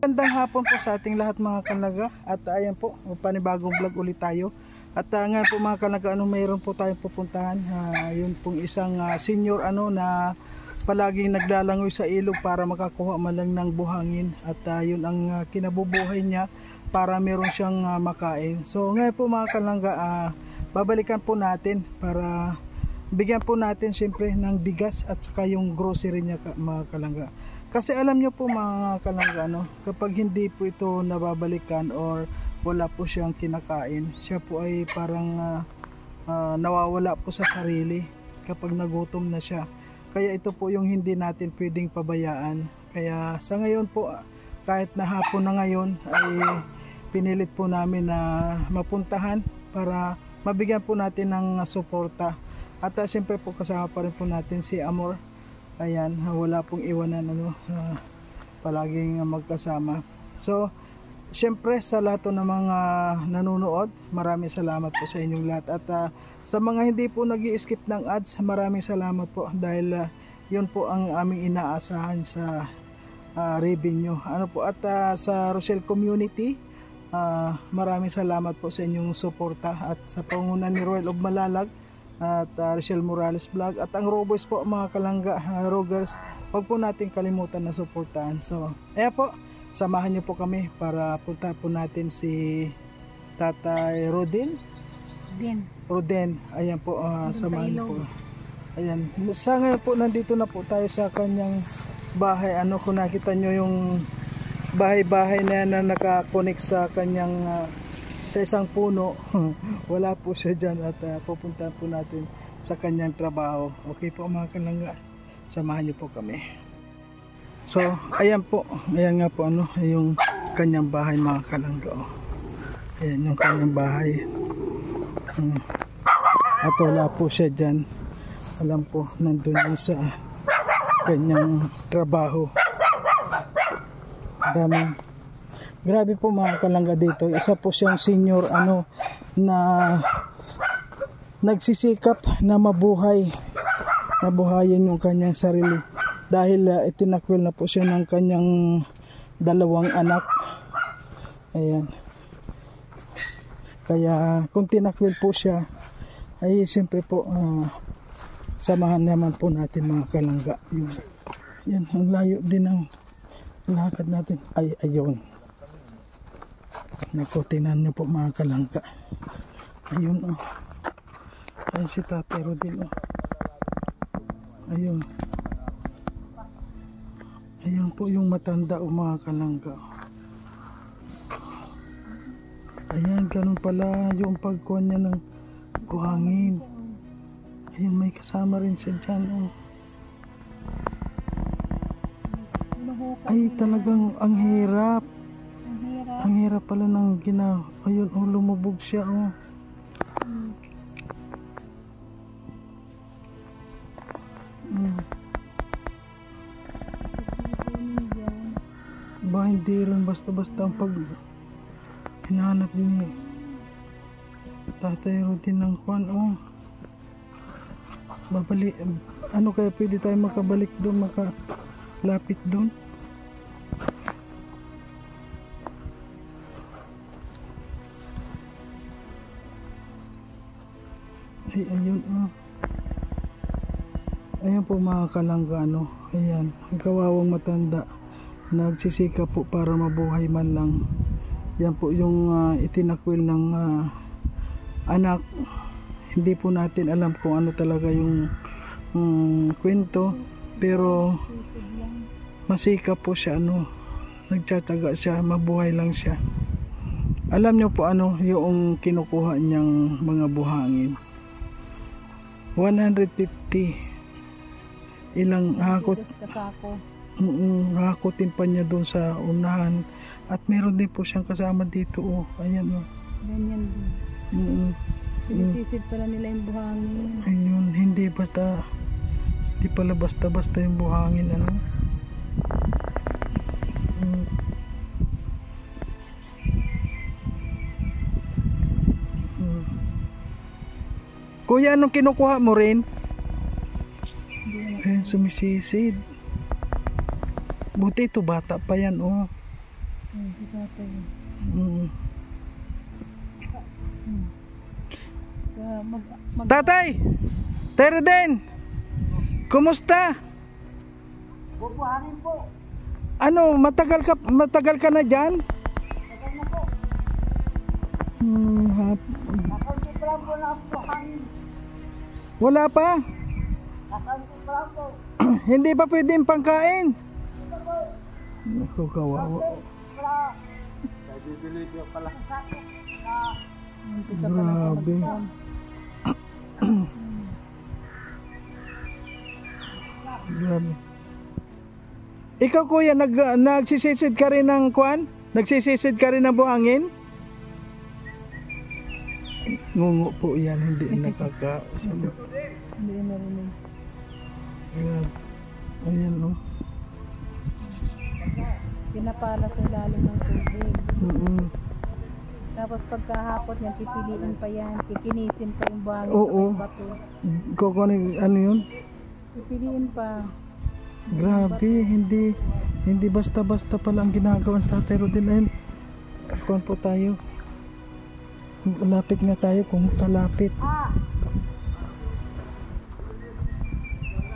Magandang hapon po sa ating lahat mga kalaga. At ayan po, panibagong vlog ulit tayo. At ngayon po mga kalaga, mayroon po tayong pupuntahan. Yun pong isang senior na palaging naglalangoy sa ilog para makakuha man lang ng buhangin. At yun ang kinabubuhay niya para meron siyang makain. So ngayon po mga kalaga, babalikan po natin para bigyan po natin siyempre ng bigas at saka yung grocery niya mga kalaga. Kasi alam nyo po mga kalangga, kapag hindi po ito nababalikan or wala po siyang kinakain, siya po ay parang nawawala po sa sarili kapag nagutom na siya. Kaya ito po yung hindi natin pwedeng pabayaan. Kaya sa ngayon po, kahit na hapon na ngayon, ay pinilit po namin na mapuntahan para mabigyan po natin ng suporta. At siyempre po kasama pa rin po natin si Amor. Ayan, wala pong iwanan palaging magkasama. So, syempre sa lahat ng mga nanonood, maraming salamat po sa inyong lahat. At sa mga hindi po nag-i-skip ng ads, maraming salamat po dahil yun po ang aming inaasahan sa revenue. At sa Rochelle Community, maraming salamat po sa inyong suporta at sa pangunan ni Roel of Malalag at Rochelle Morales Vlog at ang Roboys po mga kalangga, Rogers, huwag po natin kalimutan na suportahan. So ayan po, samahan niyo po kami para punta po natin si Tatay Rodin. Ayan po, samahan niyo po. Ayan, sa ngayon po nandito na po tayo sa kanyang bahay. Kung nakita niyo yung bahay-bahay na yan na nakakonect sa kanyang sa isang puno, wala po siya dyan at pupunta po natin sa kanyang trabaho. Okay po mga kalangga, samahan niyo po kami. So ayan po, ayan nga po yung kanyang bahay mga kalangga. Ayan yung kanyang bahay. At wala po siya dyan. Alam po, nandun yung sa kanyang trabaho. Daming grabe po mga kalangga dito. Isa po siyang senior na nagsisikap na mabuhayin yung kanyang sarili dahil itinakwil na po siya ng kanyang 2 anak. Ayan. Kaya kung tinakwil po siya ay siyempre po samahan naman po natin mga kalangga. Yan, ang layo din ng lakad natin. Ayun. Naku, tingnan nyo po mga kalangga. Ayun ayun si Tatay Rodin Ayun. Ayun po yung matanda mga kalangga. Ayan, ganun pala yung pagkuhan niya ng buhangin. Ayun, may kasama rin siya dyan Ay, talagang ang hirap. Ang hirap pala ng ayun, lumubog siya Ba, hindi rin basta-basta ang pag hinahanap ni Tatay Rodin ng kwan babalik. Kaya pwede tayo makabalik doon, makalapit doon? Ay, ayun ayan po mga kalangga ayan, ang kawawang matanda nagsisikap po para mabuhay man lang. Yan po yung itinakwil ng anak. Hindi po natin alam kung ano talaga yung kwento, pero masikap po siya nagtsatsaga siya, mabuhay lang siya. Alam nyo po yung kinukuha niyang mga buhangin, 150 ilang hakot hakotin pa niya doon sa unahan. At meron din po siyang kasama dito ayan ganyan din. Sinisisid pala nila yung buhangin. Ayun, hindi pala basta yung buhangin Kuya, anong kinukuha mo rin? Ayan, sumisisid. Buti ito, bata pa yan Si tatay. Mm. Mag Tatay! Tayo din! Kumusta? Bubuhanin po. Ano, matagal ka na dyan? Tagal na po. Nakaunti pa lang po na buhanin. Wala pa? Nakaunti pa lang po. Hindi pa pwedeng pangkain? Naku, kawawa. Para nabibili pala. umpisa pa lang Grabe. Grabe. Ikaw kuya, nagsisisid ka rin ng kwan? Nagsisisid ka rin ng buhangin? Ngungo po yan, hindi nakakasalit. Hindi na narinig. Ayan. Ayan o. Pinapala sa ilalim ng tubig. Tapos pagkahapon niya, pipiliin pa yan. Kikinisin pa yung buhangin Oo. sa bato. Kukunin, ano yun? Pipiliin pa. Grabe, hindi basta-basta pala ang ginagawa ng Tatay Rodel. Ayun, kuhan po tayo. Lapit nga tayo kung kalapit.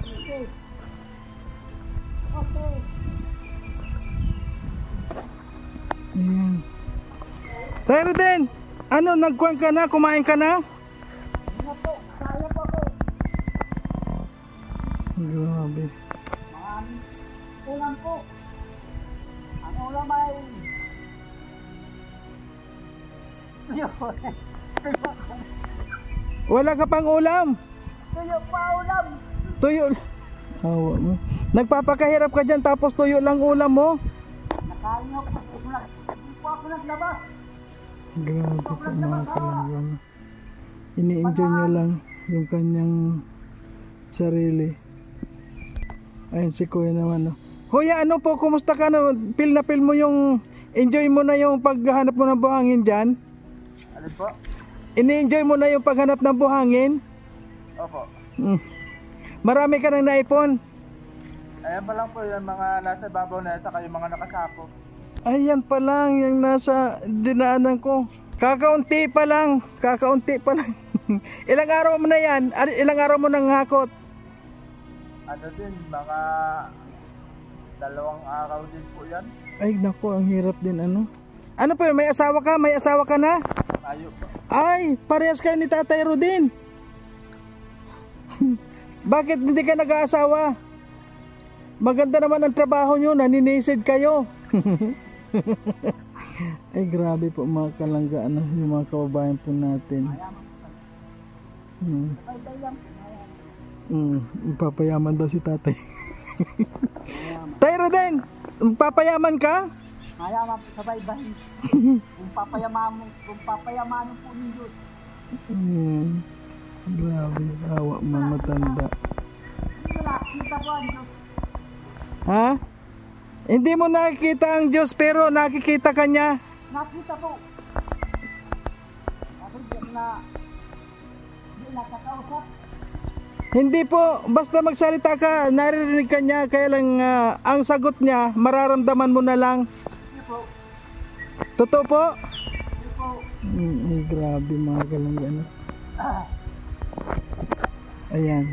Okay. Okay. Ayan. Tay Rodel, ano, nagkuhan ka na? Kumain ka na? Ano po? Kaya po po. Grabe. Maraming ulam po. Ang ulam ay... Tuyo. Wala ka pang ulam? Tuyo pa ulam. Tuyo. Awa mo. Nagpapakahirap ka dyan tapos tuyo lang ulam mo? Nakain ako. Hindi po ako naglabas. Grabe po mga kalanggang. Ini-enjoy niya lang yung kanyang sarili. Ayun si kuya naman. No. Kuya, ano po, kumusta ka na? Feel na feel mo yung, enjoy mo na yung paghanap mo ng buhangin dyan? Ano po? Ini-enjoy mo na yung paghanap ng buhangin? Opo. Marami ka nang naipon? Ayan pa lang po yung mga nasa babaw na saka yung mga nakasapo. Ayan pa lang yung nasa dinaanan ko. Kakaunti pa lang. Ilang araw mo na yan? Ilang araw mo nang hakot? Ano din, mga 2 araw din po yan. Ay naku, ang hirap din ano. Ano po yun? May asawa ka? May asawa ka na? Tayo po. Ay, parehas kayo ni Tatay Rodin. Bakit hindi ka nag-aasawa? Maganda naman ang trabaho nyo, naninisid kayo. Ay grabe po mga kalanggaan, yung mga kababayan po natin. Papayaman daw si tatay. Tay Rodin, papayaman ka? Mayaman po sa baybayin. Kung papayamanin po ng Diyos. Grabe, awa mga matanda. Hindi wala, kita po ang Diyos. Ha? Hindi mo nakikita ang Diyos pero nakikita ka niya. Nakita po. Ako di na kakausap. Hindi po, basta magsalita ka, naririnig ka niya, kaya lang ang sagot niya, mararamdaman mo na lang. Hindi po. Totoo po? Hindi po. Grabe mga kalanggan. Ayan.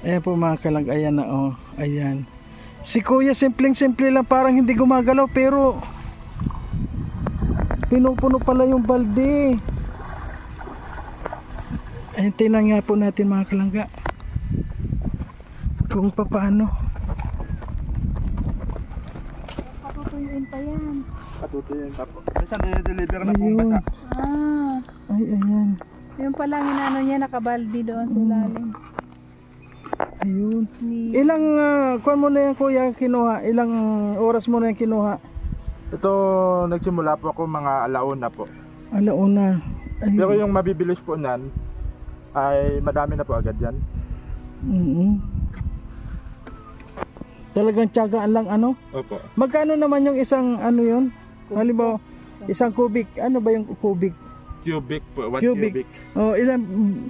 Ayan po mga kalang, ayan na oh. Ayan. Si kuya simpleng-simple lang, parang hindi gumagalaw pero pinupuno pala yung balde. Ayan, tingnan nga po natin mga kalangga kung paano. Patutuyuin pa yan. Patutuyuin pa po. Minsan dinideliver na po Ayun. basa. Ay, ayan. Yung palang inano niya, nakabaldi doon sa ilalim. Ayun. Ilang kuwan mo na yan kuya kinuha? Ilang oras mo na yan kinuha? Ito, nagsimula po ako mga alauna po. Alauna. Ayun. Pero yung mabibilis po nan ay madami na po agad yan. Talagang tiyagaan lang ano? Opo. Magkano naman yung isang ano yun? Halimbawa, isang kubik. Ano ba yung kubik? Cubic po, 1 cubic. Oh,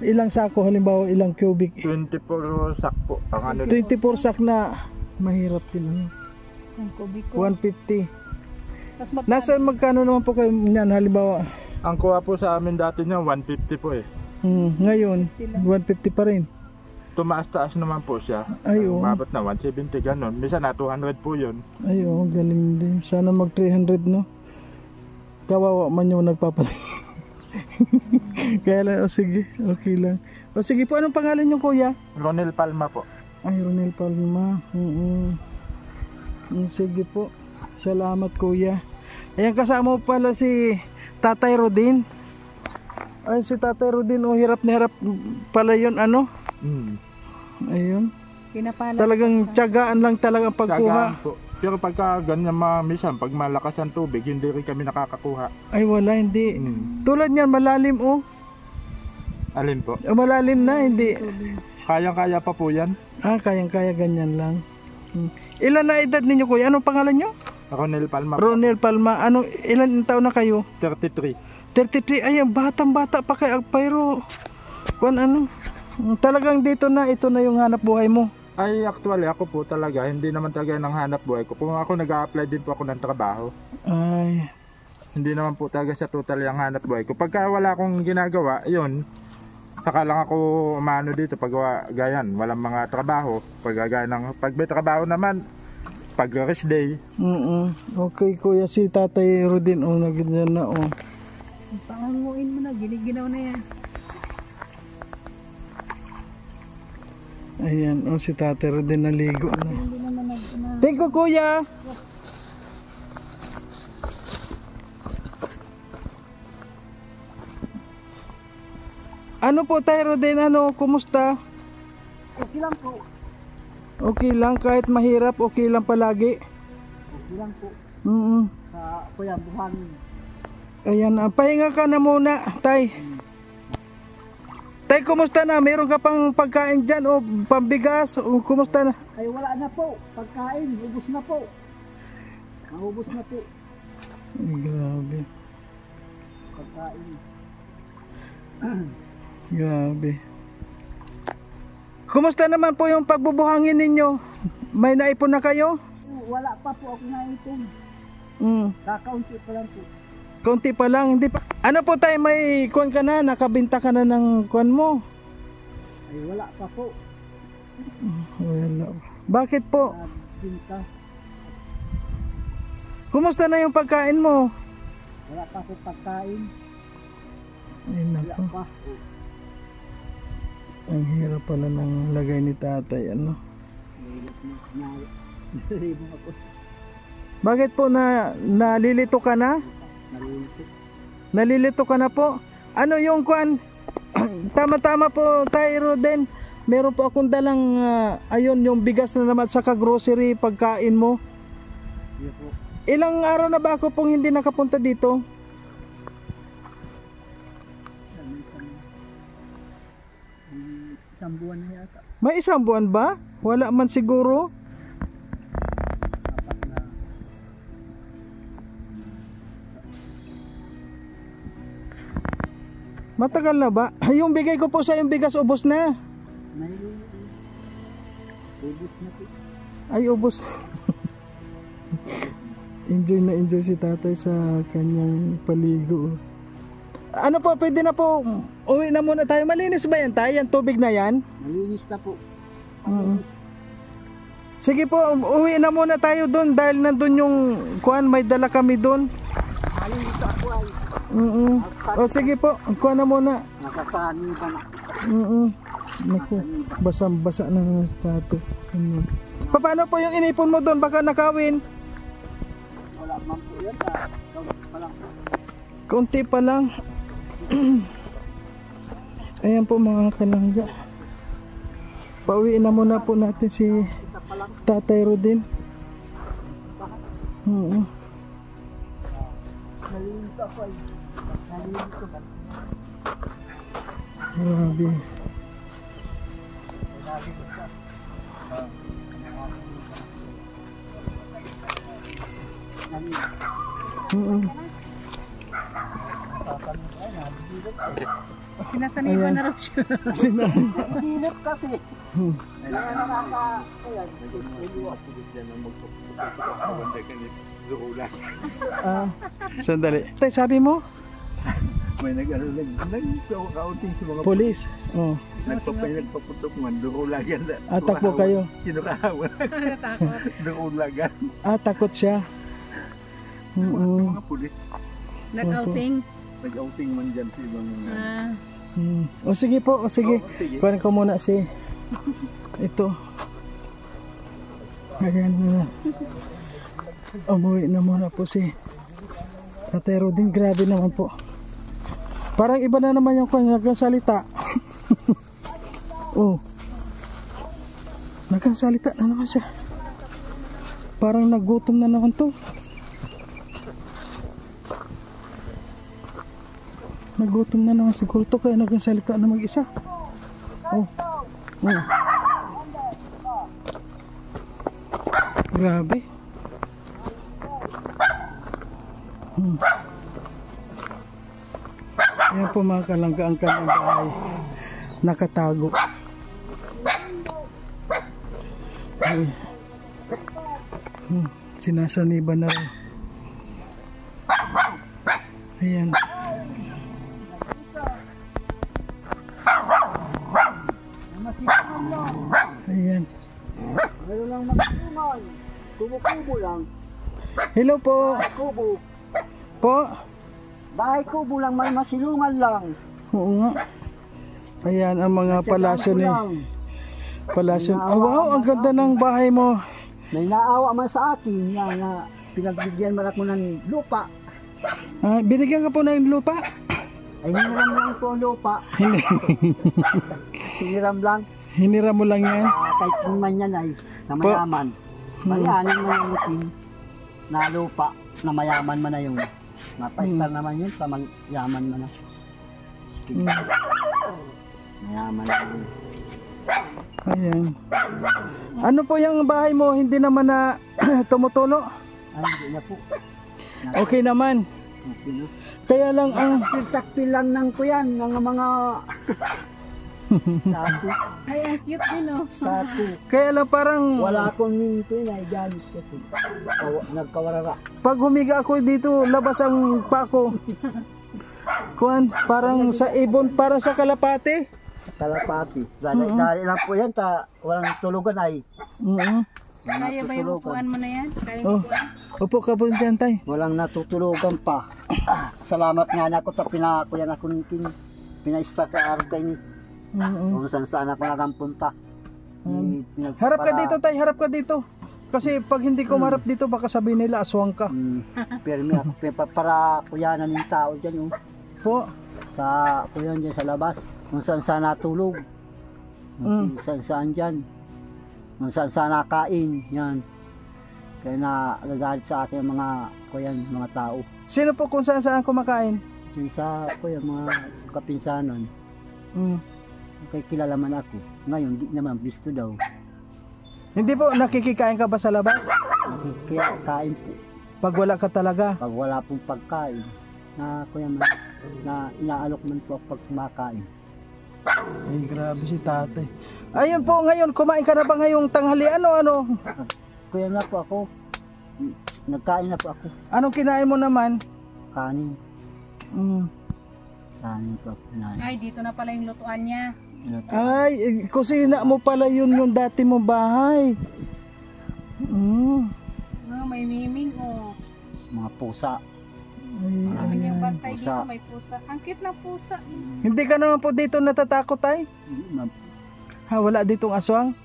ilang sako halimbawa, ilang cubic? 24 sack po. Ang ano 24 sak na mahirap din ano. Ang kubiko. 150. Tas magkano? Nasa magkano naman po kayo niyan halimbawa? Ang kuha po sa amin dati niya, 150 po eh. Ngayon, 150 pa rin. Tumaas-taas naman po siya. Ay, oo. Umabot na 170 ganun. Minsan na 200 po yun. Ay, galing din. Sana mag 300, no? Kawawa man yung nagpapatingin. Kaya lang, sige, okay lang. O sige po, anong pangalan niyo kuya? Ronel Palma po. Ay, Ronel Palma. Sige po. Salamat kuya. Ayan, kasama mo pala si Tatay Rodin. Ay, si Tatay Rodin, hirap na hirap pala yun, ano? Ayun. Pinapala. Talagang tiyagaan lang talaga ang pagkuha. Tsagaan po. Pero pagka ganyan minsan, pag malakas ang tubig, hindi rin kami nakakakuha. Ay, wala, hindi. Tulad niyan, malalim, Alin po? Malalim na, hindi. Kayang-kaya pa po yan. Kayang-kaya, ganyan lang. Ilan na edad ninyo kuya? Anong pangalan nyo? Ronel Palma po. Ronel Palma. Ilan taon na kayo? 33. 33. Ay, batang-bata pa kayo. Pero, talagang dito na, ito na yung hanap buhay mo. Ay, actually, ako po talaga, hindi naman talaga ng hanap buhay ko. Kung ako nag-a-apply din po ako ng trabaho. Ay. Hindi naman po talaga sa total yung hanap buhay ko. Pagka wala akong ginagawa, yun, saka lang ako umano dito pag gayan, walang mga trabaho. Pag may trabaho naman, pag rest day. Okay kuya, si Tatay Rodin, nagdyan na, Panganguin mo na, giniginaw na yan. Ayan, si Tatay Rodin naligo na. Hindi naman Thank you kuya. Ano po Tatay Rodin, kumusta? Okay lang po. Okay lang, kahit mahirap, okay lang palagi. Okay lang po. Sa kuya buhangin. Ayan, pahinga ka na muna, Tay. Tay, kumusta na? Meron ka pang pagkain dyan o pambigas? O kumusta na? Ay wala na po. Pagkain, ubos na po. Naubos na po. Ay, grabe. Pagkain. Grabe. Kumusta naman po yung pagbubuhangin ninyo? May naipon na kayo? Wala pa po ako naipon. Kakaunti pa lang po. Kaunti pa lang, hindi pa. Ano po tayo, may kuwan ka na, nakabinta ka na ng kuwan mo? Ay wala pa po. Wala. Bakit po? Binta. Kumusta na yung pagkain mo? Wala pa po pagkain. Ay Wala nako, pa. ang hirap pala ng lagay ni tatay, Nalilito ako. Bakit po nalilito ka na? Nalilito. Nalilito ka na po? Ano yung kuwan? Tama-tama po tayo Rodin. Meron po akong dalang ayun yung bigas na naman sa grocery pagkain mo. Iya po. Ilang araw na ba ako pong hindi nakapunta dito? Isang buwan na yata. May isang buwan ba? Wala man siguro. Apat na. Matagal na ba? Yung bigay ko po sa yung bigas ubos na. Ubos na po. Ay ubos. Enjoy na enjoy si tatay sa kanyang paligo. Ano po, pwede na po, uwi na muna tayo. Malinis ba yan tayo? Yan tubig na yan? Malinis na po. Sige po, uwi na muna tayo doon dahil nandun yung kuan, may dala kami doon. Malinis ako ay. O sige po, kuan na muna. Nakasani ba na? Naku, basang-basa na ng tatay. Paano po yung inipon mo doon? Baka nakawin. Wala man po yan. Pa lang. Kunti pa lang. Ayan po mga kalangga. Pauwiin na muna po natin si Tatay Rodin. Nalilito ako ay. Nalilito ba? Grabe. Sinasaniban na raw siya. Hinip kasi. Kaya nakaka... Ayan. Dukulan. Sandali. Tay, sabi mo? May nag-kauting sa mga Police. Oh. nagpaputok man. Dukulan yan. Takbo kayo. Kinurahawan. Natakot. Dukulan yan. Takot siya. Mga pulis. Nag-outing. Nag-outing man dyan sa ibang... O sige po, o sige. Sige. Kunin ko muna si ito. Ayan na. Umuwi na muna po si Tatay Rodin. Grabe naman po. Parang iba na naman yung kanya nagkasalita. Oh. Nagkasalita na naman siya. Parang nagutom na naman to. Nagutom na naman siguro to kaya nagkasalita na mag-isa. Oh. Oh. Grabe. Ayan po mga kalangga ang kanyang bahay. Nakatago. Ay. Sinasaniban na rin. Ayan. Ayan. Meron lang magtuman. Kubo-kubo lang. Hello po. Kubo. Po. Bahay kubo lang, may masilungan lang. Oo nga. Ayan ang mga palasyo ni palasyo. Wow, ang ganda ng bahay mo. May naawa man sa akin na pinagbigyan man ako ng lupa. Binigyan ka po ng lupa? Ay hiniram lang po ang lupa. Hiniram lang. Hiniram mo lang yan? Kahit kung man yan ay na mayaman. Mayanin mo yung mutin na lupa na mayaman man na yun. Napaistar naman yun sa mayaman man na. Mayaman na yun. Ayan. Ano po yung bahay mo? Hindi naman na tumutulo? Ay, hindi na po. Okay naman. Okay na. Kaya lang ang Takpil lang ng kuyan ng mga sapo. Ay, ang cute din oh. Sapo. kaya lang parang Wala akong minto na igamit kasi. Nagkawarara. pag humiga ako dito, labas ang pako. Kuan, parang sa ibon, parang sa kalapate. Kalapati. Dahil lang po yan, walang tulugan ay. Kaya ba yung upuan mo na yan? Kaya Oh. yung upuan? Upo ka po dyan, tay. Walang natutulugan pa. Salamat nga na ako ta pinakuyan ako ng pinaista sa araw kayo ni. Kung saan ako nakampunta. Harap ka dito, tay. Harap ka dito. Kasi pag hindi ko marap dito, baka sabihin nila aswang ka. Permi ako para kuyanan ng tao dyan. Po. Sa kuyan dyan sa labas. Kung saan natulog. Kung saan dyan. Kung saan nakain. Yan. Kaya nagagalit sa akin ang mga kuyan, mga tao. Sino po kung saan kumakain? Dyan sa kuyan, mga kapinsanan. Kaya kilala man ako. Ngayon, di naman gusto daw. Hindi po, nakikikain ka ba sa labas? Nakikikain po. Pag wala ka talaga? Pag wala pong pagkain, na kuya man, na inaalok man po pag kumakain. Ay, grabe si tatay. Ayun po, ngayon, kumain ka na ba ngayong tanghalian o ano? Kuya na po ako. Nagkain na po ako. Anong kinain mo naman? Kanin. Kanin po ako. Ay, dito na pala yung lutuan niya. Ay, kusina mo pala yun yung dati mong bahay. May miming oh. Mga pusa. Sabi niya yung bantay Pusa. dito, may pusa. Ang cute ng pusa. Hindi ka naman po dito natatakot ay? Wala ditong aswang?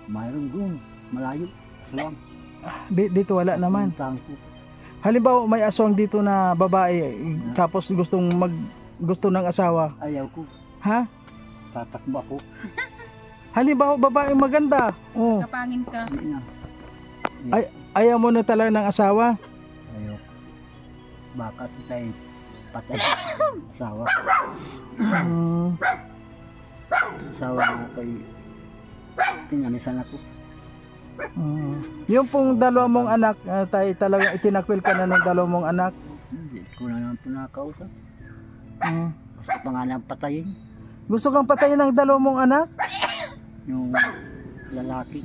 Mayroon doon. Malayo. Aswang. Dito wala naman. Tangko. Halimbawa may aswang dito na babae tapos gusto ng asawa. Ayaw ko. Ha? Tatakbo ako. Halimbawa babae maganda. Oh. Kapangin ka. Hindi na. Ayaw mo na talaga ng asawa? Ayaw. Baka tayo patay. Asawa. Asawa na kayo. Pinamisan ako. Yung pong dalawa mong anak, tayo talaga itinakwil ka na ng dalawa mong anak. Hindi ko na naman po nakakausap. Gusto pa nga nang patayin. Gusto kang patayin ng dalawa mong anak? Yung lalaki.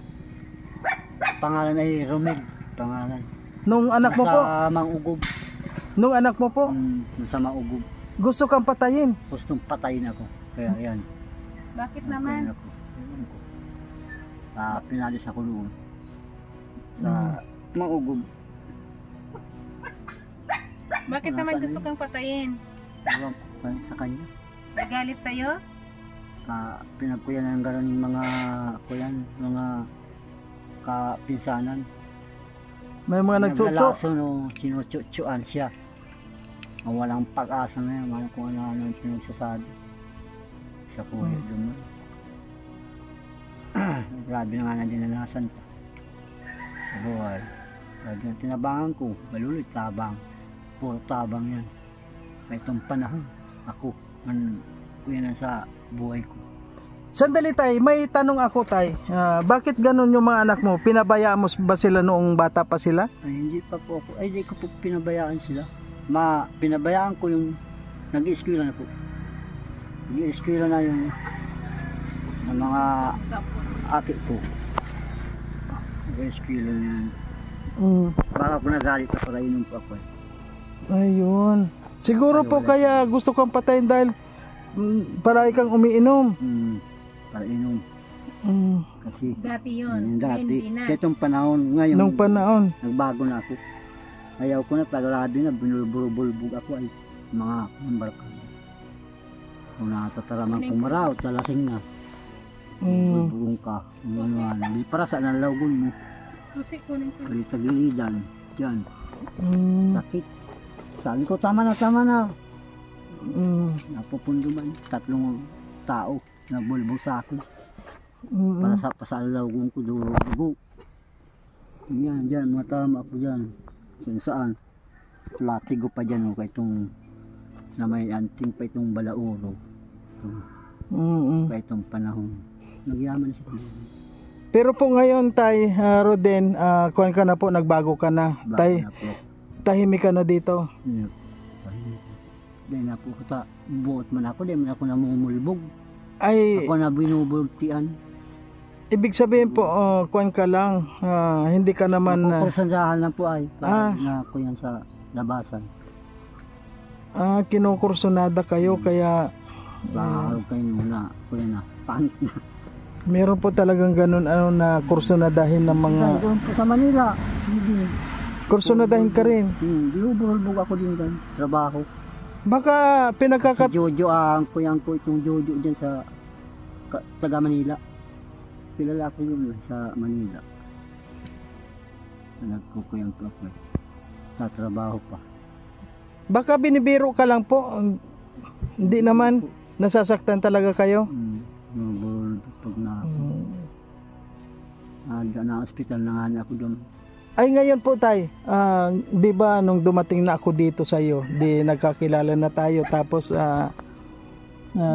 Pangalan ay Romel. Pangalan. Nung anak mo po, Sa Mangugub. nung anak mo po, Nasa Mangugub. gusto kang patayin. Gustong patayin ako. Kaya yan. Bakit Patayin naman? ako. Ewan ko. Pinalis ako noon. Sa Mangugub. Bakit Nasa naman ano gusto yun? kang patayin? Ewan ko sa kanya. Nagalit sa'yo? Pinagkuyan ng ganon yung mga kuyan, mga kapinsanan. May mga nagtsutso. Naglalaso no, sinutsuan siya. Ang walang pag-asa na yan, walang kung ano-ano yung pinagsasabi. Sa kuya doon. Grabe na nga na dinanasan pa. Sa buhay. Grabe yung tinabangan ko, malulit tabang. Puro tabang yan. Kahit itong panahon, ako, kuya na sa buhay ko. Sandali tay, may tanong ako tay. Bakit ganun yung mga anak mo? Pinabayaan mo ba sila noong bata pa sila? Ay, hindi pa po ako. Ay, hindi ko po pinabayaan sila. Pinabayaan ko yung nag-i-eskwela na po. Nag-i-eskwela na yung mga ate ko. Nag-i-eskwela na yan. Baka po nagalit ako, rainom po ako. Ayun. Siguro po kaya gusto kang patayin dahil para kang umiinom. Para inom. Kasi Dati yun. dati, Ngayon, di na. itong panahon, ngayon, Nung panahon. nagbago na ako. Ayaw ko na, tagarabi na, binulbulbog ako ay mga barkada. Kung natataraman kong maraw, talasing na. Bulbulbong ka. Hindi para sa nalawgon mo. Susi ko nito. Tagilidan. Diyan. Sakit. Sabi ko, tama na. Napupunduman. 3 tao nagbulbog sa akin. Para sa pasalawgon ko, dugo. Yan, dyan, matama ako dyan. Kung saan, latigo pa dyan, kaya itong na may anting pa itong balauro. Kaya itong panahon. Nagyaman siya. Pero po ngayon tay, Roden, kuwan ka na po, nagbago ka na. Tay, Na po. tahimik ka na dito. Dahil na po kita, buot man ako, dahil man ako namumulbog. Ay, Ako na binubultian. ibig sabihin po, kuwan ka lang, hindi ka naman, Kukursandahan lang po ay, para na ako yan sa labasan. kinukursunada kayo, kaya Baka kayo muna, kuya na, pangit na. meron po talagang ganun na kursunadahin ng mga, Sa doon po sa Manila, hindi. kursunadahin ka rin. Binubulbog ako din dyan, trabaho. Baka Si pinagkakat, Jojo, ang kuyang ko itong Jojo dyan sa taga Manila. Kilala ko yun sa Manila. Nagkukuyang ko ako. Sa trabaho pa. baka binibiro ka lang po, hindi naman, nasasaktan talaga kayo. Binubulbog pag na hospital na nga ako doon. Ay ngayon po tay, 'di ba nung dumating na ako dito sa iyo, di nagkakilala na tayo tapos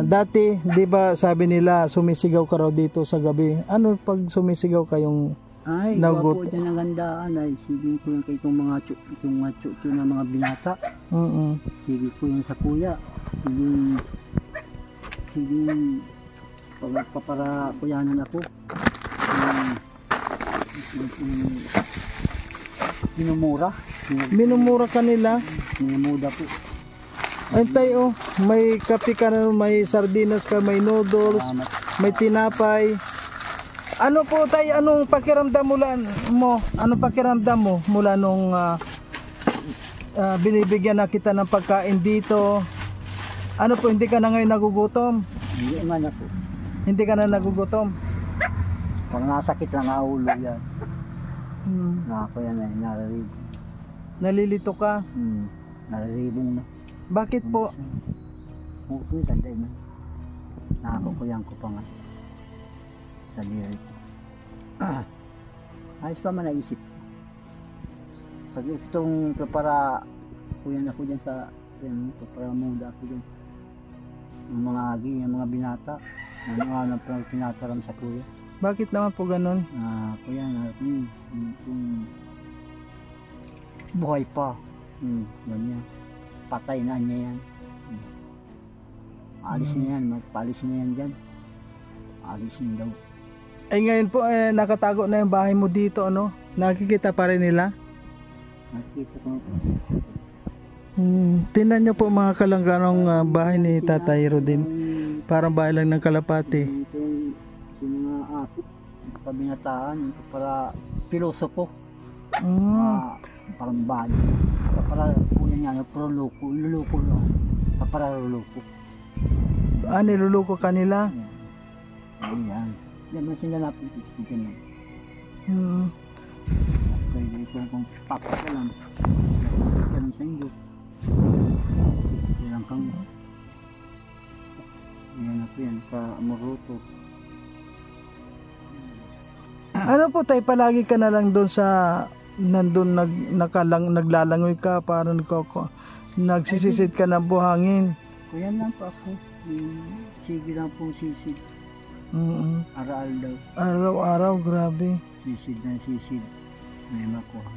dati 'di ba sabi nila sumisigaw ka raw dito sa gabi. Ano pag sumisigaw kayong Ay, Nagot. gwapo dyan ang gandaan ay. Sige ko yan kay itong mga chuchu na mga binata. Sige ko yan sa kuya. Sige pagpapara kuyanan ako. Minumura. minumura kanila? Minumuda po. Ay tay may kape ka na, may sardinas ka, may noodles, Salamat. may tinapay. Ano po tay, anong pakiramdam mo? Anong pakiramdam mo mula nung binibigyan na kita ng pagkain dito? Ano po, hindi ka na ngayon nagugutom? Hindi man ako. Hindi ka na nagugutom? Pag nasakit lang ang ulo yan. Ako yan ay nararibong. Nalilito ka? Nararibong na. Bakit po? Okay, sanday na. Nakakukuyan ko pa nga. Sa diri ko. Ayos pa man naisip. Pag itong para kuyan ako dyan sa para muda ako dyan. Yung mga agi, yung mga binata. Yung mga tinataram sa kuya. Bakit naman po ganun? Kuya na kung buhay pa. Ganyan. Patay na niya yan. Alis na yan, magpalis na yan dyan. Alisin daw. Ay ngayon po, nakatago na yung bahay mo dito, ano? Nakikita pa rin nila? Nakita ko. Tingnan niyo po mga kalangga ang bahay ni Tatay Rodin. Parang bahay lang ng kalapati. Ito yung mga kabinataan para pilosopo. Parang bali. Para kunin niya, luluko lang. Para luluko. Niluluko kanila? Ayan. Yan man sila napitin. Kaya ito kung papat ka lang. Ganun sa inyo. Ilang kang yan ako yan, ka-amuruto. Ano po tayo, palagi ka na lang doon sa nandun naglalangoy ka, parang nagsisisid ka ng buhangin. Kuya lang po ako. Sige lang po sisid. Aral daw. Araw-araw, grabe. Sisid na sisid. May makuha.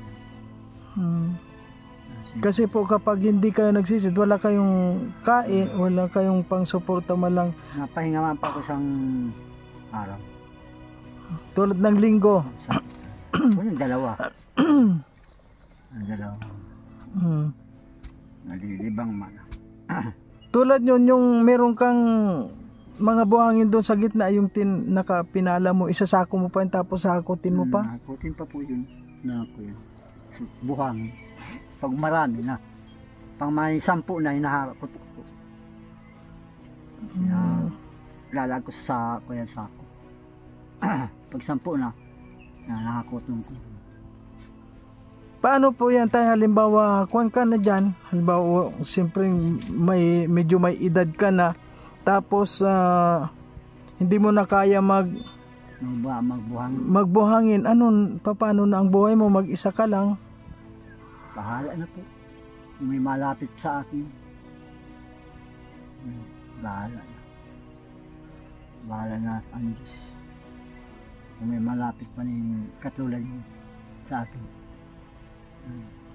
Kasi po kapag hindi kayo nagsisid, wala kayong kain, wala kayong pang-suporta malang. Napahinga man pa ko isang araw. Tulad ng linggo. Ang dalawa. Ang dalawa. Nalilibang man. Tulad yun, yung meron kang mga buhangin doon sa gitna, yung nakapinala mo, isasako mo pa yun, tapos sakutin mo pa? Sakutin pa po yun. Buhangin. Pag marami na. Pang may 10 na, hinaharap ko po. Lalag ko sa kuya sako. Pag 10 na, nakakutong ko. Paano po yan tayo? Halimbawa, kuwan ka na dyan. Halimbawa, siyempre medyo may edad ka na. Tapos, hindi mo na kaya magbuhangin. Paano na ang buhay mo? Mag-isa ka lang? Bahala na po. Kung may malapit sa akin. Bahala na. Bahala na ang Diyos. Kung may malapit pa rin katulad niyo sa akin.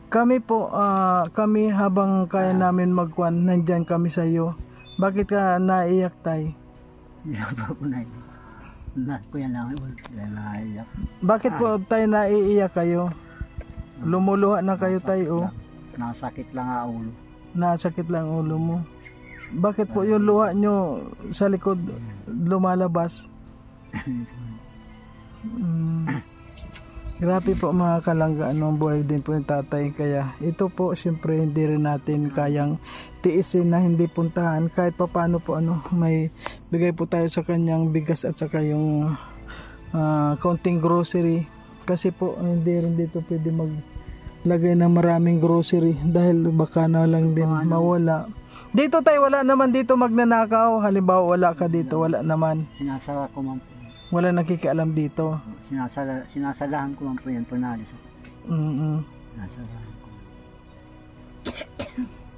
Kami po, kami habang kaya namin magkuhan, nandyan kami sa iyo. Bakit ka naiyak, tay? Hindi pa ako naiyak. Kuya lang ako naiyak. Bakit po tayo naiiyak kayo? Lumuluha na kayo, tayo. Nasakit lang ang ulo. Nasakit lang ang ulo mo. Bakit po yung luha nyo sa likod lumalabas? Grabe po mga kalangga, ang buhay din po yung tatay. Kaya ito po, siyempre hindi rin natin kayang tiisin na hindi puntahan. Kahit pa paano po, may bigay po tayo sa kanyang bigas at saka yung counting grocery. Kasi po, hindi rin dito pwede maglagay ng maraming grocery dahil baka na lang din mawala. Dito tayo, wala naman dito magnanakaw. Halimbawa, wala ka dito, wala naman. Sinasara ko man po. Wala nakikialam dito. Sinasalahan ko man po yan po nalis. Sinasalahan ko.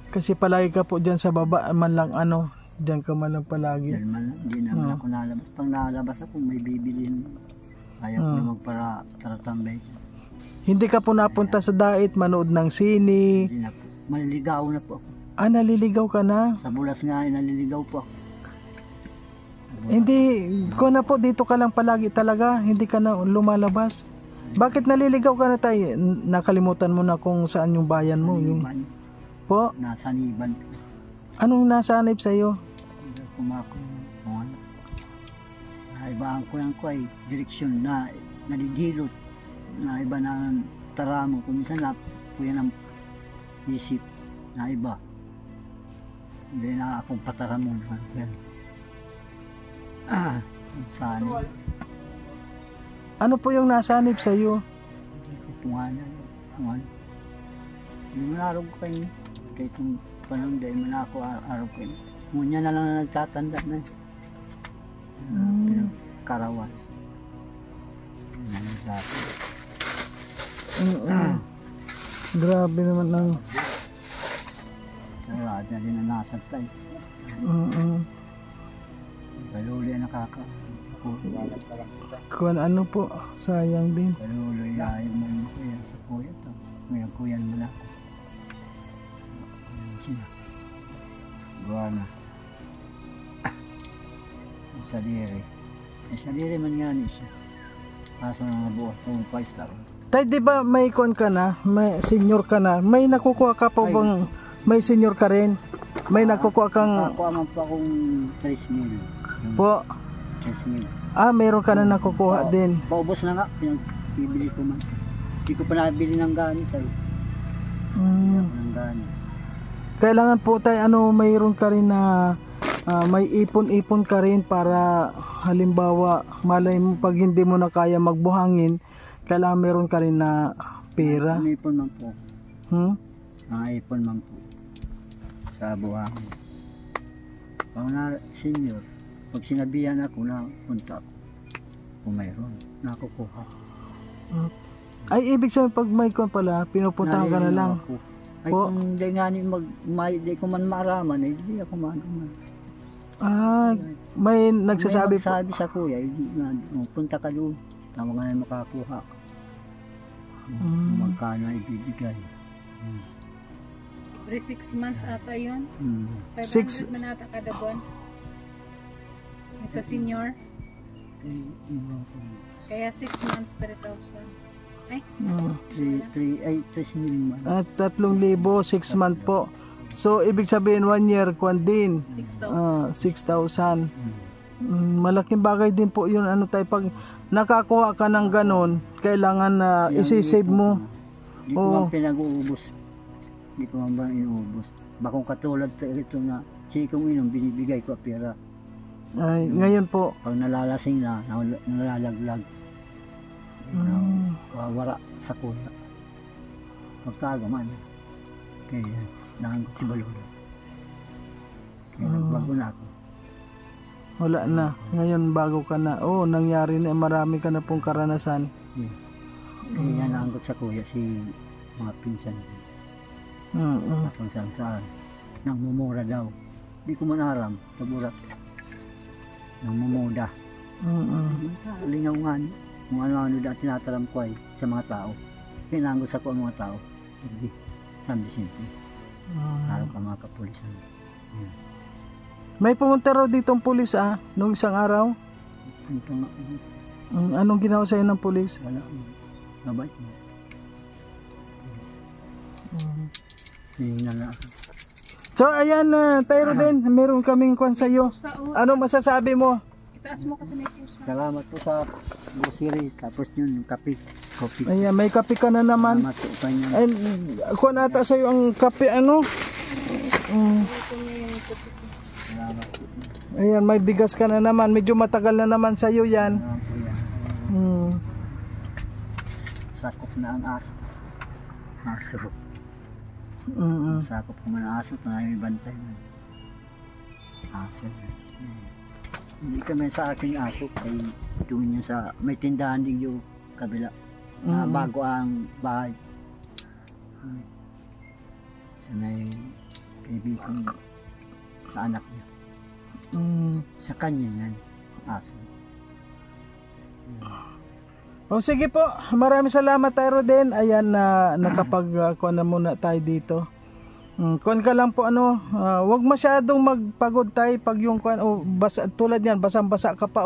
Kasi palagi ka po dyan sa baba, man lang dyan ka man lang palagi. Dyan man lang, hindi naman ako nalabas. Pag nalabas ako, may bibilin. Kaya ko naman para taratambay dyan. Hindi ka po napunta sa dait, manood ng sini. Hindi na po. Maliligaw na po ako. Naliligaw ka na? Sa bulas nga, naliligaw po ako. Hindi, ko na po, dito ka lang palagi talaga, hindi ka na lumalabas. Bakit naliligaw ka na tayo? Nakalimutan mo na kung saan yung bayan mo. Saniban. Po? Nasa Niban. Anong nasanib sa'yo? Kumako kung ano. Naibaan ko lang ko ay direksyon na nadidilot. Naiba na taramo. Kung minsan na po yan ang isip. Naiba. Hindi na akong pataramo. Sanib. Ano po yung nasanib sa'yo? Tunganan. Hindi mo na araw ko kayo. Kahit yung panong dahil mo na ako araw ko kayo. Ngunya na lang na nagtatanda na. Karawan. Grabe naman ang... Sarado na rin na nasagtay. Kaluloy nakaka. Kung ano po, sayang din. Kaluloy ayaw mo yung kuya sa kuya to. Kuyan mo na ako. Sina. Gawa na. Saliri. Saliri man nga ni siya. Kaso na nabuhat kung 5 star. Tay, di ba may kon ka na, may senior ka na, may nakukuha ka pa bang, may senior ka rin? May nakukuha kang, Nakakuha man po akong 3,000. po, 3,000. meron ka na nakukuha din. Paubos na nga, pinagbibili ko man. Hindi ko pa nabili ng ganit ay. Ng ganit. Kailangan po tayo, mayroon ka rin na, may ipon-ipon ka rin para halimbawa, malay mo pag hindi mo na kaya magbuhangin, kailangan meron ka rin na pera. Ipon man po. Ipon man po. Sa buhangin. Pag na senior, pag sinabihan ako na punta ako, kung mayroon, nakukuha. Ay, ibig sabihin pag may kon pala, pinupuntahan ka na lang. Ako. Ay Po. kung di nga di ko man maaraman, hindi ako maaraman. May nagsasabi po. Sabi sa kuya, hindi nga, punta ka doon. Tama nga na makakuha. Magkano ay ibibigay. Every 6 months ata yun. 6 500 man ata kada buwan. Sa senior. Kaya 6 months, 3,000. Ay, 3,000 man. At 3,000, 6 month po. So, ibig sabihin 1 year, kwan din. 6,000. Malaking bagay din po yun. Tayo, pag nakakuha ka ng ganon, kailangan na isi-save mo. Hindi ko man pinag-uubos. Hindi ko man ba inuubos. Bakong katulad ito na sikong inom, binibigay ko pera. Ay, ngayon po. Pag nalalasing na, nalalaglag. Wawara sa kuya. Magkagaman. Kaya nahangot si Balula. Kaya nagbago na ako. Wala na. Ngayon bago ka na. Nangyari na. Marami ka na pong karanasan. Kaya nahangot sa kuya si mga pinsan. Kung saan. Nang mumura daw. Di ko man aram. Taburat. Nang mumuda. Lingaw nga niya. Kung ano-ano dati tinataram ko ay sa mga tao. Pinanggol sa ko ang mga tao. Hindi. San Vicente. Araw ka mga kapulisan. May pumunta raw ditong pulis nung isang araw. Punta nga. Anong ginawa sa'yo ng pulis? Wala. Mabait mo. Hingin na ako. So ayan, Tyro din. Meron kaming kwan sa'yo. Ano masasabi mo? itaas mo kasi may pusa. Salamat po sa grocery. Tapos yun, kape. Coffee. Ayan, may kape ka na naman. Salamat po sa inyo. Ay, kwan ata sa'yo ang kape, Salamat po. Ayan, may bigas ka na naman. Medyo matagal na naman sa'yo yan. Salamat po yan. Sakop na ang aso. Aso. Sakop ko man ang aso. Na may bantay man. Aso. Hindi kami sa aking aso. Ay doon niya sa may tindahan din yung kabila. Bago ang bahay. Sa may kaibigan sa anak niya. Sa kanya yan. Aso. O sige po, maraming salamat Tyro din. Ayan na nakapag-kuha na muna tayo dito. Kuhan ka lang po wag masyadong magpagod tayo pag yung kuhan basa, tulad yan, basang-basa ka pa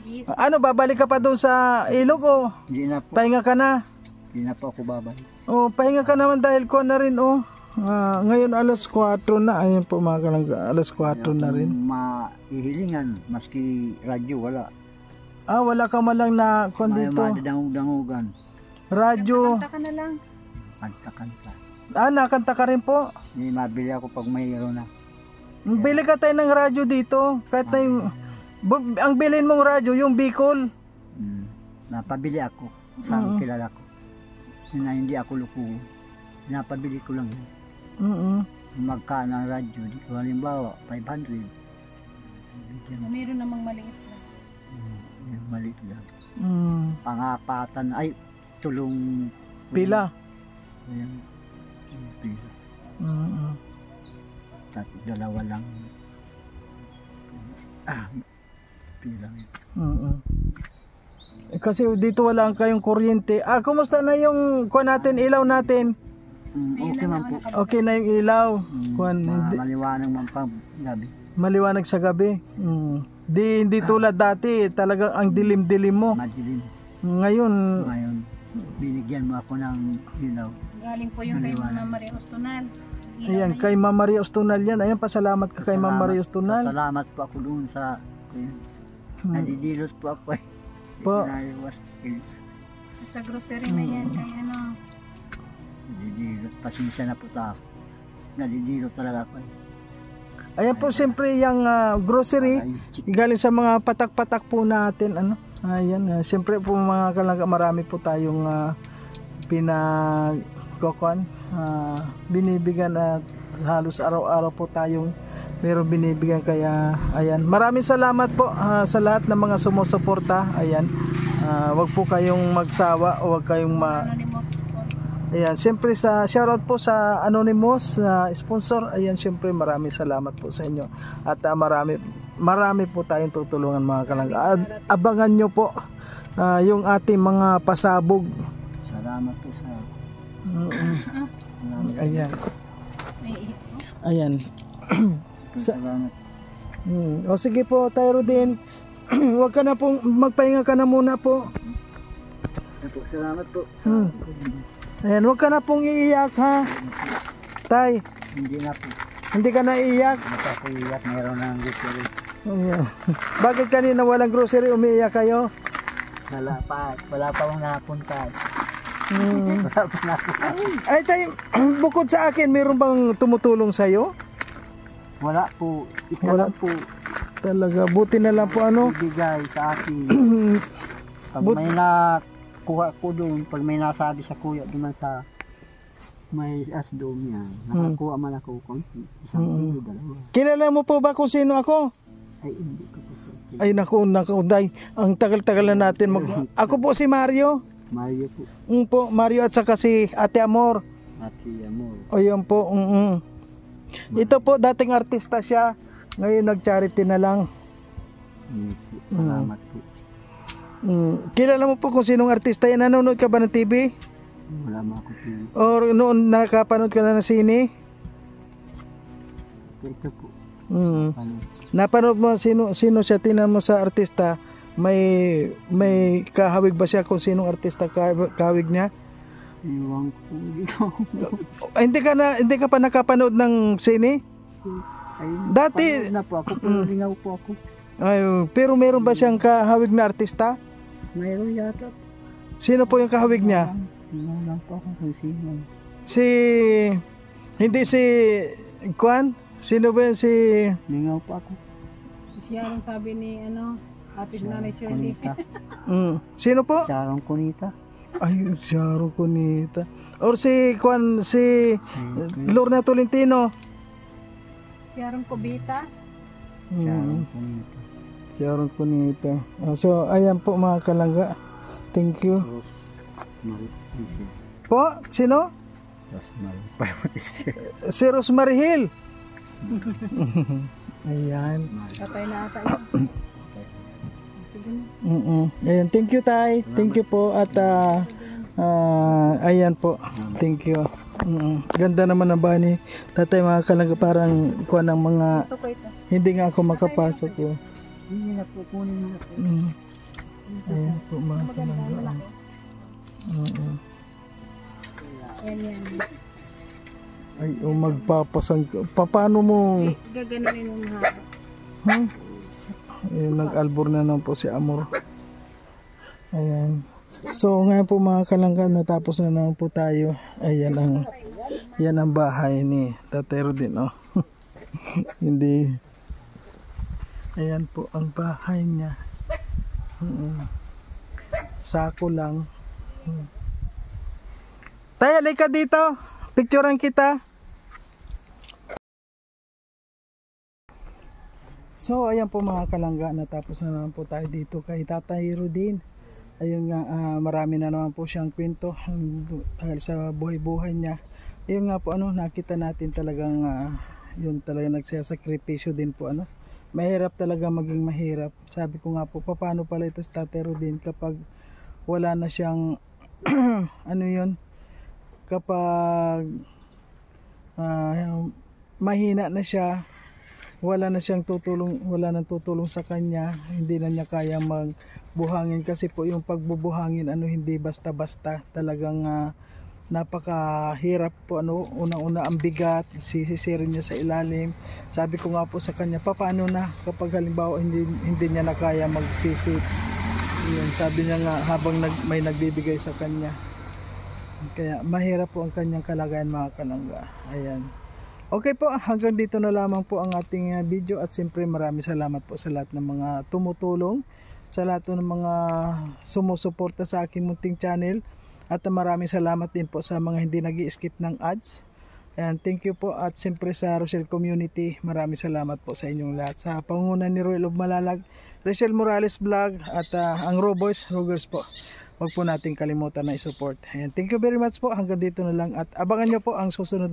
Yes. babalik ka pa doon sa ilog Hindi na po. pahinga ka na. Hindi na po ako babalik. Pahinga ka naman dahil kuhan na rin ngayon alas 4 na. Ayun po mga kalangga, alas 4 na rin. Maihilingan, maski radyo wala. Wala ka man lang na kuhan May dito. madadangog-dangogan. Radyo. Kanta ka na lang. Kanta-kanta. Nakanta ka rin po. Hindi mabili ako pag mayroon na. Bili ka tayo ng radyo dito. Kahit na yung ang bilhin mong radyo, yung Bicol. Napabili ako sa kilala ko. Na hindi ako luko. Napabili ko lang yan. Magkano ang radyo, di ko halimbawa, 500. Meron namang maliit lang. Maliit lang. Pangapatan, ay, tulong. Pila. Ayan, pila. Tapos dalawa lang. Pila. Kasi dito wala kayong kuryente. Kumusta na yung kuha natin, ilaw natin? Okay man po. Okay na yung ilaw. Maliwanag man pa gabi. Maliwanag sa gabi. Hindi tulad dati, talagang ang dilim-dilim mo. Madilim. Ngayon, Ngayon, binigyan mo ako ng ilaw. Galing po yung kay Mama Maria Ostonal. Ayan, kay Ma'am Maria Ostonal yan. Ayan, pasalamat ka kay Ma'am Maria Ostonal. Salamat po ako doon sa nadidilos po ako eh. Po. Pinaliwas. Sa grocery na yan, kay ano. Nadidilos. Pasensya na po ta. Nadidilos talaga ako eh. Ayan po, siyempre yung grocery, galing sa mga patak-patak po natin. Ano? Ayan, siyempre po mga kalangga, marami po tayong pinagkokon. Binibigyan at halos araw-araw po tayong meron binibigyan, kaya ayan, maraming salamat po sa lahat ng mga sumusuporta. Ayan, wag po kayong magsawa o wag kayong Anonymous po. ayan, siyempre sa shoutout po sa Anonymous sponsor. Ayan, siyempre maraming salamat po sa inyo at marami po tayong tutulungan mga kalangga. Abangan nyo po yung ating mga pasabog. Salamat po sa... Ayan. Ayan. Salamat. O sige po, Tayo din. Huwag ka na pong magpahinga ka na muna po. Salamat po. Ayan, huwag ka na pong iiyak ha. Tay, Hindi na po. hindi ka na iiyak. Nakakuliyak. Mayroon ng grocery. Ayan. Bakit kanina walang grocery umiiyak kayo? Wala pa akong napunta. Hmm. Wala pa napunta. Ay tay, bukod sa akin, mayroon bang tumutulong sa'yo? Wala po. Ika Wala. lang po. Talaga, buti na lang po ano. Ibigay sa akin. Pag But- may nakuha ko doon, pag may nasabi sa kuya naman sa may asdom yan, nakakuha man ako kung isang kilo, dalawa. Kilala mo po ba kung sino ako? Ay, hindi ko po. Ay naku, day. Ang tagal-tagal na natin ako po si Mario. Mario po. Po, Mario at saka si Ate Amor. At si Amor. O yun po. Ito po, dating artista siya. Ngayon nag-charity na lang. Salamat po. Kilala mo po kung sinong artista yan? Nanonood ka ba ng TV? Wala mo ako po. Or noon nakapanood ka na ng sine? Ito po. Ano? Napanood mo sino siya, tinan mo sa artista, may kahawig ba siya kung sinong artista kahawig niya? Iwan ko. Ay, hindi ka pa nakapanood ng sine? Ay, Dati- panood na po ako, pero lingaw po ako. Ay, pero meron ba siyang kahawig na artista? Mayroon yata. Sino po yung kahawig niya? Lingaw lang po ako kung sino. Hindi si Kwan? Sino ba yun si Lingaw po ako. Siya ang sabi ni ano, Ate Nanay Shirley. Kunita. Sino po? Charong Kunita. Ay, Sharon Cunita. Or si Kwan, si Lorna Tolentino. Siya rin Kubita. Charong Kunita. Sharon Cunita. So, ayan po mga kalangga. Thank you. Maripisi. Po, sino? Si Rosemary Hill. Ayan. Patay na ata yun. Sige na. Ayan, thank you tay. Thank you po at ayan po. Thank you. Ganda naman ng bahay ni tatay mga kalangga, parang kuha ng mga Gusto ko ito. hindi nga ako makapasok po. Hindi na po, kunin mo na po. Ayan po mga Maganda, kalangga. malaki. Yan, yan. Ay, magpapasang ka. Paano mo? Gaganunin mo mahaba. Nag-albor na naman po si Amor. Ayan. So ngayon po mga kalangga, natapos na naman po tayo. Ayan ang bahay ni Tatay Rodin, oh. Hindi. Ayan po ang bahay niya. Sako lang. Tay, halika dito. Picturean kita. So ayan po mga kalangga, natapos na naman po tayo dito kay Tatay Rodin. Ayun nga, marami na naman po siyang kwento sa buhay-buhay niya. Ayun nga po, nakita natin talagang yun talaga nagsasakripisyo din po. Mahirap talaga maging mahirap. Sabi ko nga po, paano pala ito sa Tatay Rodin kapag wala na siyang kapag mahina na siya, wala na siyang tutulong, wala nang tutulong sa kanya, hindi na niya kaya magbuhangin kasi po yung pagbubuhangin hindi basta-basta, talagang napakahirap po unang-una ang bigat, sisisirin niya sa ilalim. Sabi ko nga po sa kanya, paano na kapag halimbawa hindi niya na kaya magsisit. Yun, sabi niya nga habang may nagbibigay sa kanya. Kaya mahirap po ang kanyang kalagayan mga kalangga. Ayan. Okay po, hanggang dito na lamang po ang ating video at siyempre maraming salamat po sa lahat ng mga tumutulong, sa lahat ng mga sumusuporta sa aking munting channel at maraming salamat din po sa mga hindi nag-i-skip ng ads. And thank you po at siyempre sa Rochelle Community, maraming salamat po sa inyong lahat. Sa pangunguna ni Roel of Malalag, Rochelle Morales Vlog at ang Roboys, Rogers po. Huwag po natin kalimutan na i-support. Ayan, thank you very much po. Hanggang dito na lang at abangan nyo po ang susunod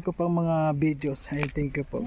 ko pang mga videos. Ayan, thank you po.